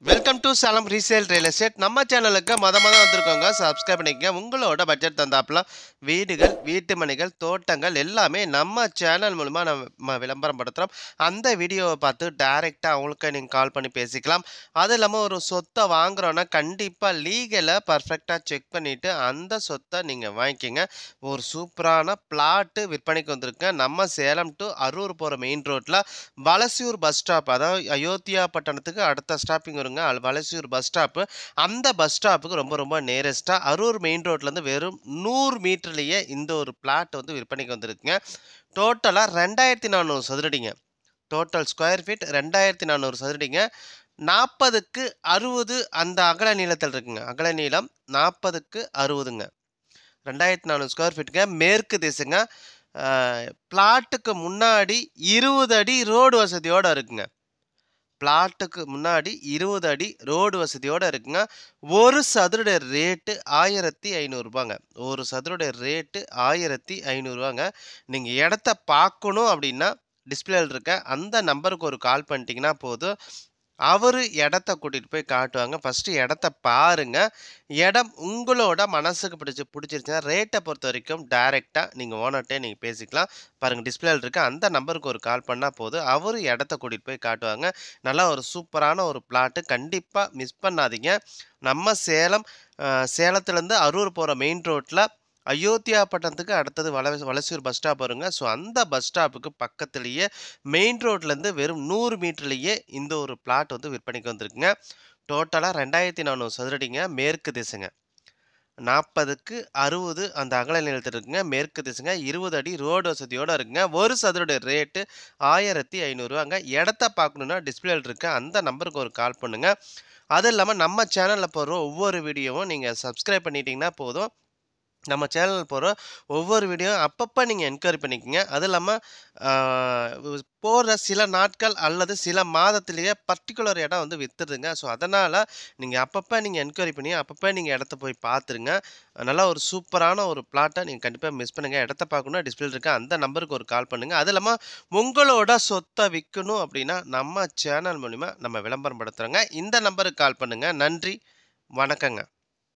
Welcome to Salem resale real estate. நம்ம சேனலுக்கு வந்திருக்கோங்க. Subscribe பண்ணிக்கங்க. உங்களோட பட்ஜெட் தந்தாப்புல வீடுகள், வீட்டு மனைகள், தோட்டங்கள் எல்லாமே நம்ம சேனல் மூலமா நம்ம விளம்பரம் படுத்துகிறோம். அந்த வீடியோவை பார்த்து டைரெக்டாக அவங்களுக்கு நீங்கள் கால் பண்ணி பேசிக்கலாம். அது இல்லாமல் ஒரு சொத்தை வாங்குறோன்னா கண்டிப்பாக லீகலை பர்ஃபெக்டாக செக் பண்ணிவிட்டு அந்த சொத்தை நீங்கள் வாங்கிக்கிங்க. ஒரு சூப்பரான பிளாட்டு விற்பனைக்கு வந்திருக்கேன். நம்ம சேலம் டு அரூர் போகிற மெயின் ரோட்டில் வலசியூர் பஸ் ஸ்டாப், அதாவது அயோத்தியா பட்டணத்துக்கு அடுத்த ஸ்டாப்பிங் வருங்க. வலசியூர் பஸ் ஸ்டாப்பு. அந்த பஸ் ஸ்டாப்புக்கு ரொம்ப ரொம்ப நேரஸ்ட்டாக அரூர் மெயின் ரோட்லேருந்து வெறும் 100 மீட்டர்லேயே இந்த ஒரு பிளாட் வந்து விற்பனைக்கு வந்திருக்குங்க. டோட்டலாக 2400 சதுரடிங்க. டோட்டல் ஸ்கொயர் ஃபீட் 2400 சதுரடிங்க. 40க்கு 60 அந்த அகல நீளத்தில் இருக்குங்க. அகல நீளம் 40க்கு 60ங்க. 2400 ஸ்கொயர் ஃபீட்டுங்க. மேற்கு திசைங்க. பிளாட்டுக்கு முன்னாடி 20 அடி ரோடு வசதியோடு இருக்குங்க. பிளாட்டுக்கு முன்னாடி 20 அடி ரோடு வசதியோடு இருக்குங்க. ஒரு சதுரடைய ரேட்டு 1500 ரூபாங்க. ஒரு சதுரடைய ரேட்டு 1500 ரூபாங்க. நீங்கள் இடத்த பார்க்கணும் அப்படின்னா டிஸ்பிளேல இருக்க அந்த நம்பருக்கு ஒரு கால் பண்ணிட்டீங்கன்னா போதும். அவர் இடத்த கூட்டிகிட்டு போய் காட்டுவாங்க. ஃபஸ்ட்டு இடத்த பாருங்கள். இடம் உங்களோட மனசுக்கு பிடிச்சிருச்சுன்னா ரேட்டை பொறுத்த வரைக்கும் டைரெக்டாக நீங்கள் ஓனர்கிட்டே நீங்கள் பேசிக்கலாம். பாருங்கள், டிஸ்பிளேல இருக்க அந்த நம்பருக்கு ஒரு கால் பண்ணால் போதும். அவர் இடத்த கூட்டிகிட்டு போய் காட்டுவாங்க. நல்லா ஒரு சூப்பரான ஒரு பிளாட்டு, கண்டிப்பாக மிஸ் பண்ணாதீங்க. நம்ம சேலத்துலேருந்து அரூர் போகிற மெயின் ரோட்டில் அயோத்தியா பட்டணத்துக்கு அடுத்தது வலசியூர் பஸ் ஸ்டாப் வருங்க. ஸோ அந்த பஸ் ஸ்டாப்புக்கு பக்கத்துலேயே மெயின் ரோட்லேருந்து வெறும் 100 மீட்டர்லேயே இந்த ஒரு பிளாட் வந்து விற்பனைக்கு வந்திருக்குங்க. டோட்டலாக 2400 சதுரடிங்க. மேற்கு திசைங்க. 40க்கு 60 அந்த அகல நீளத்தில் இருக்குங்க. மேற்கு திசைங்க. 20 அடி ரோடு வசதியோடு இருக்குங்க. ஒரு சதுரடைய ரேட்டு 1500 ரூபாங்க. இடத்த பார்க்கணுன்னா டிஸ்பிளேல இருக்க அந்த நம்பருக்கு ஒரு கால் பண்ணுங்கள். அது இல்லாமல் நம்ம சேனலில் போடுற ஒவ்வொரு வீடியோவும் நீங்கள் சப்ஸ்கிரைப் பண்ணிட்டீங்கன்னா போதும். நம்ம சேனல் போகிற ஒவ்வொரு வீடியோ அப்பப்போ நீங்கள் என்கொயரி பண்ணிக்கோங்க. அது இல்லாமல் போகிற சில நாட்கள் அல்லது சில மாதத்திலேயே பர்டிகுலர் இடம் வந்து விற்றுதுங்க. ஸோ அதனால் நீங்கள் அப்பப்போ நீங்கள் என்கொயரி பண்ணி அப்பப்போ நீங்கள் இடத்த போய் பார்த்துருங்க. நல்லா ஒரு சூப்பரான ஒரு பிளாட்டை நீங்கள் கண்டிப்பாக மிஸ் பண்ணுங்கள். இடத்த பார்க்கணும் டிஸ்பிளே இருக்க அந்த நம்பருக்கு ஒரு கால் பண்ணுங்கள். அது இல்லாமல் உங்களோட சொத்தை விற்கணும் அப்படின்னா நம்ம சேனல் மூலிமா நம்ம விளம்பரம் படுத்துகிறோங்க. இந்த நம்பருக்கு கால் பண்ணுங்கள். நன்றி, வணக்கங்க.